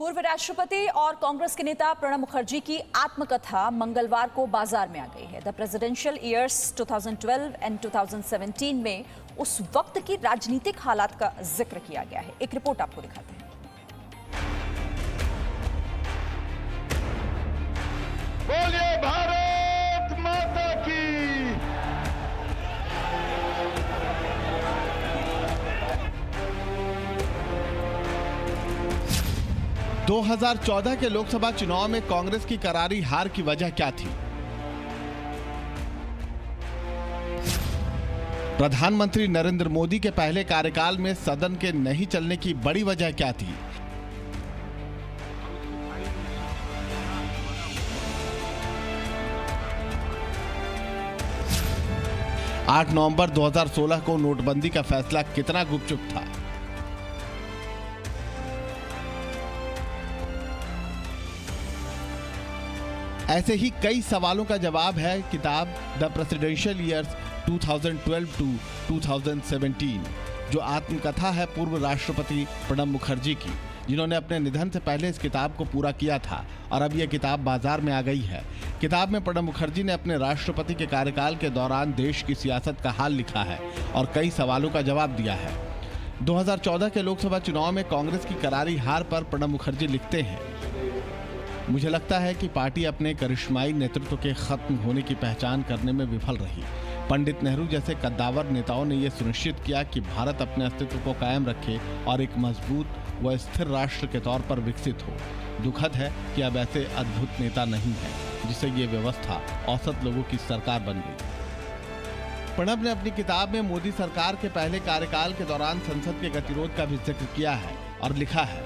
पूर्व राष्ट्रपति और कांग्रेस के नेता प्रणब मुखर्जी की आत्मकथा मंगलवार को बाजार में आ गई है। द प्रेसिडेंशियल ईयर्स 2012 एंड 2017 में उस वक्त की राजनीतिक हालात का जिक्र किया गया है। एक रिपोर्ट आपको दिखाते हैं। बोलिए भारत माता की। 2014 के लोकसभा चुनाव में कांग्रेस की करारी हार की वजह क्या थी? प्रधानमंत्री नरेंद्र मोदी के पहले कार्यकाल में सदन के नहीं चलने की बड़ी वजह क्या थी? आठ नवंबर 2016 को नोटबंदी का फैसला कितना गुपचुप था? ऐसे ही कई सवालों का जवाब है किताब द प्रेसिडेंशियल ईयर्स 2012 टू 2017, जो आत्मकथा है पूर्व राष्ट्रपति प्रणब मुखर्जी की, जिन्होंने अपने निधन से पहले इस किताब को पूरा किया था और अब यह किताब बाजार में आ गई है। किताब में प्रणब मुखर्जी ने अपने राष्ट्रपति के कार्यकाल के दौरान देश की सियासत का हाल लिखा है और कई सवालों का जवाब दिया है। 2014 के लोकसभा चुनाव में कांग्रेस की करारी हार पर प्रणब मुखर्जी लिखते हैं, मुझे लगता है कि पार्टी अपने करिश्माई नेतृत्व के खत्म होने की पहचान करने में विफल रही। पंडित नेहरू जैसे कद्दावर नेताओं ने यह सुनिश्चित किया कि भारत अपने अस्तित्व को कायम रखे और एक मजबूत व स्थिर राष्ट्र के तौर पर विकसित हो। दुखद है कि अब ऐसे अद्भुत नेता नहीं है, जिससे ये व्यवस्था औसत लोगों की सरकार बन गई। प्रणब ने अपनी किताब में मोदी सरकार के पहले कार्यकाल के दौरान संसद के गतिरोध का भी जिक्र किया है और लिखा है,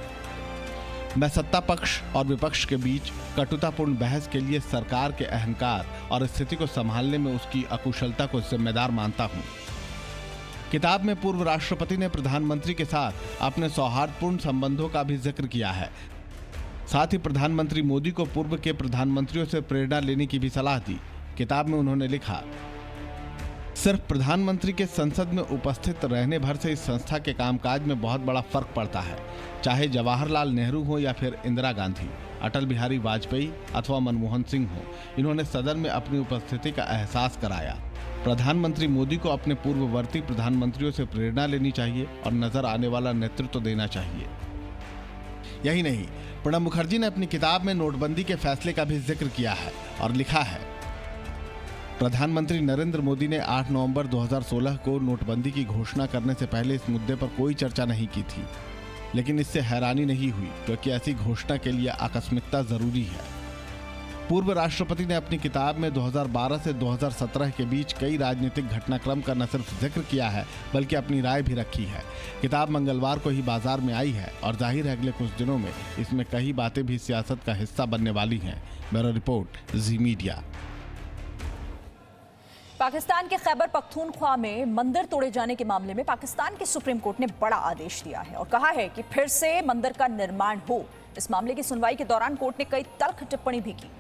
मैं सत्ता पक्ष और विपक्ष के बीच कटुतापूर्ण बहस के लिए सरकार के अहंकार और स्थिति को संभालने में उसकी अकुशलता को जिम्मेदार मानता हूं। किताब में पूर्व राष्ट्रपति ने प्रधानमंत्री के साथ अपने सौहार्दपूर्ण संबंधों का भी जिक्र किया है। साथ ही प्रधानमंत्री मोदी को पूर्व के प्रधानमंत्रियों से प्रेरणा लेने की भी सलाह दी। किताब में उन्होंने लिखा, सिर्फ प्रधानमंत्री के संसद में उपस्थित रहने भर से इस संस्था के कामकाज में बहुत बड़ा फर्क पड़ता है। चाहे जवाहरलाल नेहरू हो या फिर इंदिरा गांधी, अटल बिहारी वाजपेयी अथवा मनमोहन सिंह हो, इन्होंने सदन में अपनी उपस्थिति का एहसास कराया। प्रधानमंत्री मोदी को अपने पूर्ववर्ती प्रधानमंत्रियों से प्रेरणा लेनी चाहिए और नजर आने वाला नेतृत्व देना चाहिए। यही नहीं, प्रणब मुखर्जी ने अपनी किताब में नोटबंदी के फैसले का भी जिक्र किया है और लिखा है, प्रधानमंत्री नरेंद्र मोदी ने 8 नवंबर 2016 को नोटबंदी की घोषणा करने से पहले इस मुद्दे पर कोई चर्चा नहीं की थी, लेकिन इससे हैरानी नहीं हुई क्योंकि ऐसी घोषणा के लिए आकस्मिकता जरूरी है। पूर्व राष्ट्रपति ने अपनी किताब में 2012 से 2017 के बीच कई राजनीतिक घटनाक्रम का न सिर्फ जिक्र किया है बल्कि अपनी राय भी रखी है। किताब मंगलवार को ही बाजार में आई है और जाहिर है अगले कुछ दिनों में इसमें कई बातें भी सियासत का हिस्सा बनने वाली हैं। ब्यूरो रिपोर्ट, जी मीडिया। पाकिस्तान के खैबर पख्तूनख्वा में मंदिर तोड़े जाने के मामले में पाकिस्तान के सुप्रीम कोर्ट ने बड़ा आदेश दिया है और कहा है कि फिर से मंदिर का निर्माण हो। इस मामले की सुनवाई के दौरान कोर्ट ने कई तल्ख टिप्पणी भी की।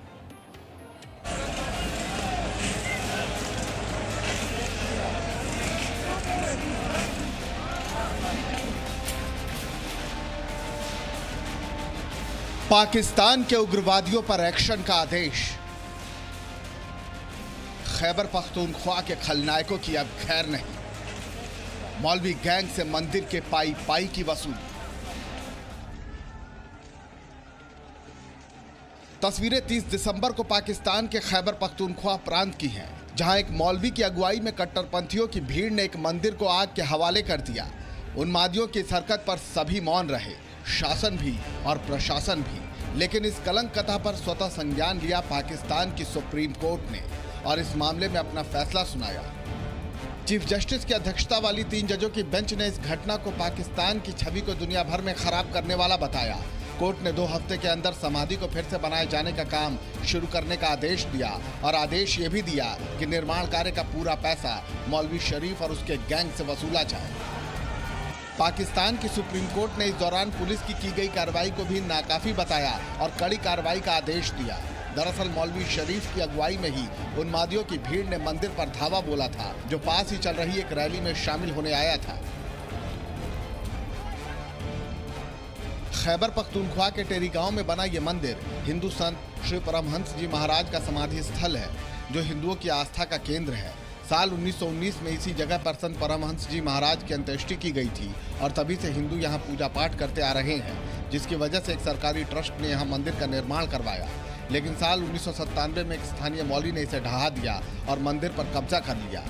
पाकिस्तान के उग्रवादियों पर एक्शन का आदेश। खैबर पख्तूनख्वा के खलनायकों की अब खैर नहीं। मौलवी गैंग से मंदिर के पाई पाई की वसूली। तस्वीरें 30 दिसंबर को पाकिस्तान के खैबर पख्तूनख्वा प्रांत की हैं, जहां एक मौलवी की अगुवाई में कट्टरपंथियों की भीड़ ने एक मंदिर को आग के हवाले कर दिया। उन्मादियों की इस हरकत पर सभी मौन रहे, शासन भी और प्रशासन भी। लेकिन इस कलंक कथा पर स्वतः संज्ञान लिया पाकिस्तान की सुप्रीम कोर्ट ने और इस मामले में अपना फैसला सुनाया। चीफ जस्टिस की अध्यक्षता वाली 3 जजों की बेंच ने इस घटना को पाकिस्तान की छवि को दुनिया भर में खराब करने वाला बताया। कोर्ट ने 2 हफ्ते के अंदर समाधि को फिर से बनाए जाने का काम शुरू करने का आदेश दिया और आदेश ये भी दिया कि निर्माण कार्य का पूरा पैसा मौलवी शरीफ और उसके गैंग से वसूला जाए। पाकिस्तान की सुप्रीम कोर्ट ने इस दौरान पुलिस की गई कार्रवाई को भी नाकाफी बताया और कड़ी कार्रवाई का आदेश दिया। दरअसल मौलवी शरीफ की अगुवाई में ही उन्मादियों की भीड़ ने मंदिर पर धावा बोला था, जो पास ही चल रही एक रैली में शामिल होने आया था। खैबर पख्तूनख्वा के टेरी गांव में बना ये मंदिर हिंदू संत श्री परमहंस जी महाराज का समाधि स्थल है, जो हिंदुओं की आस्था का केंद्र है। साल 1919 में इसी जगह पर संत परमहंस जी महाराज की अंत्येष्टि की गई थी और तभी से हिंदू यहाँ पूजा पाठ करते आ रहे हैं, जिसकी वजह से एक सरकारी ट्रस्ट ने यहाँ मंदिर का निर्माण करवाया। लेकिन साल 1997 में एक स्थानीय मौलवी ने इसे ढहा दिया और मंदिर पर कब्जा कर लिया।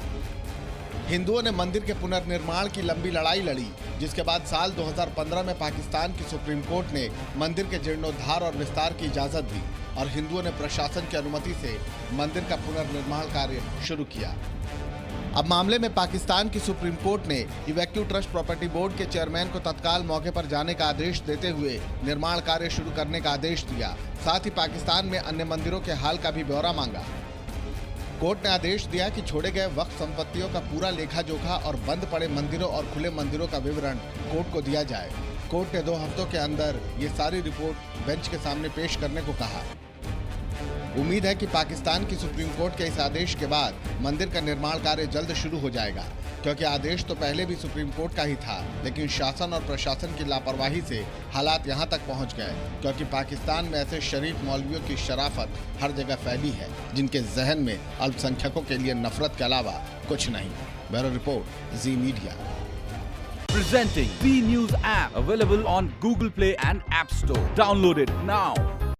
हिंदुओं ने मंदिर के पुनर्निर्माण की लंबी लड़ाई लड़ी, जिसके बाद साल 2015 में पाकिस्तान की सुप्रीम कोर्ट ने मंदिर के जीर्णोद्धार और विस्तार की इजाजत दी और हिंदुओं ने प्रशासन की अनुमति से मंदिर का पुनर्निर्माण कार्य शुरू किया। अब मामले में पाकिस्तान की सुप्रीम कोर्ट ने इवैक्यू ट्रस्ट प्रॉपर्टी बोर्ड के चेयरमैन को तत्काल मौके पर जाने का आदेश देते हुए निर्माण कार्य शुरू करने का आदेश दिया। साथ ही पाकिस्तान में अन्य मंदिरों के हाल का भी ब्यौरा मांगा। कोर्ट ने आदेश दिया कि छोड़े गए वक्फ संपत्तियों का पूरा लेखा जोखा और बंद पड़े मंदिरों और खुले मंदिरों का विवरण कोर्ट को दिया जाए। कोर्ट ने 2 हफ्तों के अंदर ये सारी रिपोर्ट बेंच के सामने पेश करने को कहा। उम्मीद है कि पाकिस्तान की सुप्रीम कोर्ट के इस आदेश के बाद मंदिर का निर्माण कार्य जल्द शुरू हो जाएगा, क्योंकि आदेश तो पहले भी सुप्रीम कोर्ट का ही था, लेकिन शासन और प्रशासन की लापरवाही से हालात यहाँ तक पहुँच गए, क्योंकि पाकिस्तान में ऐसे शरीफ मौलवियों की शराफत हर जगह फैली है, जिनके जहन में अल्पसंख्यकों के लिए नफरत के अलावा कुछ नहीं। Bureau report, ji media. Presenting B News app, available on Google Play and App Store. Download it now.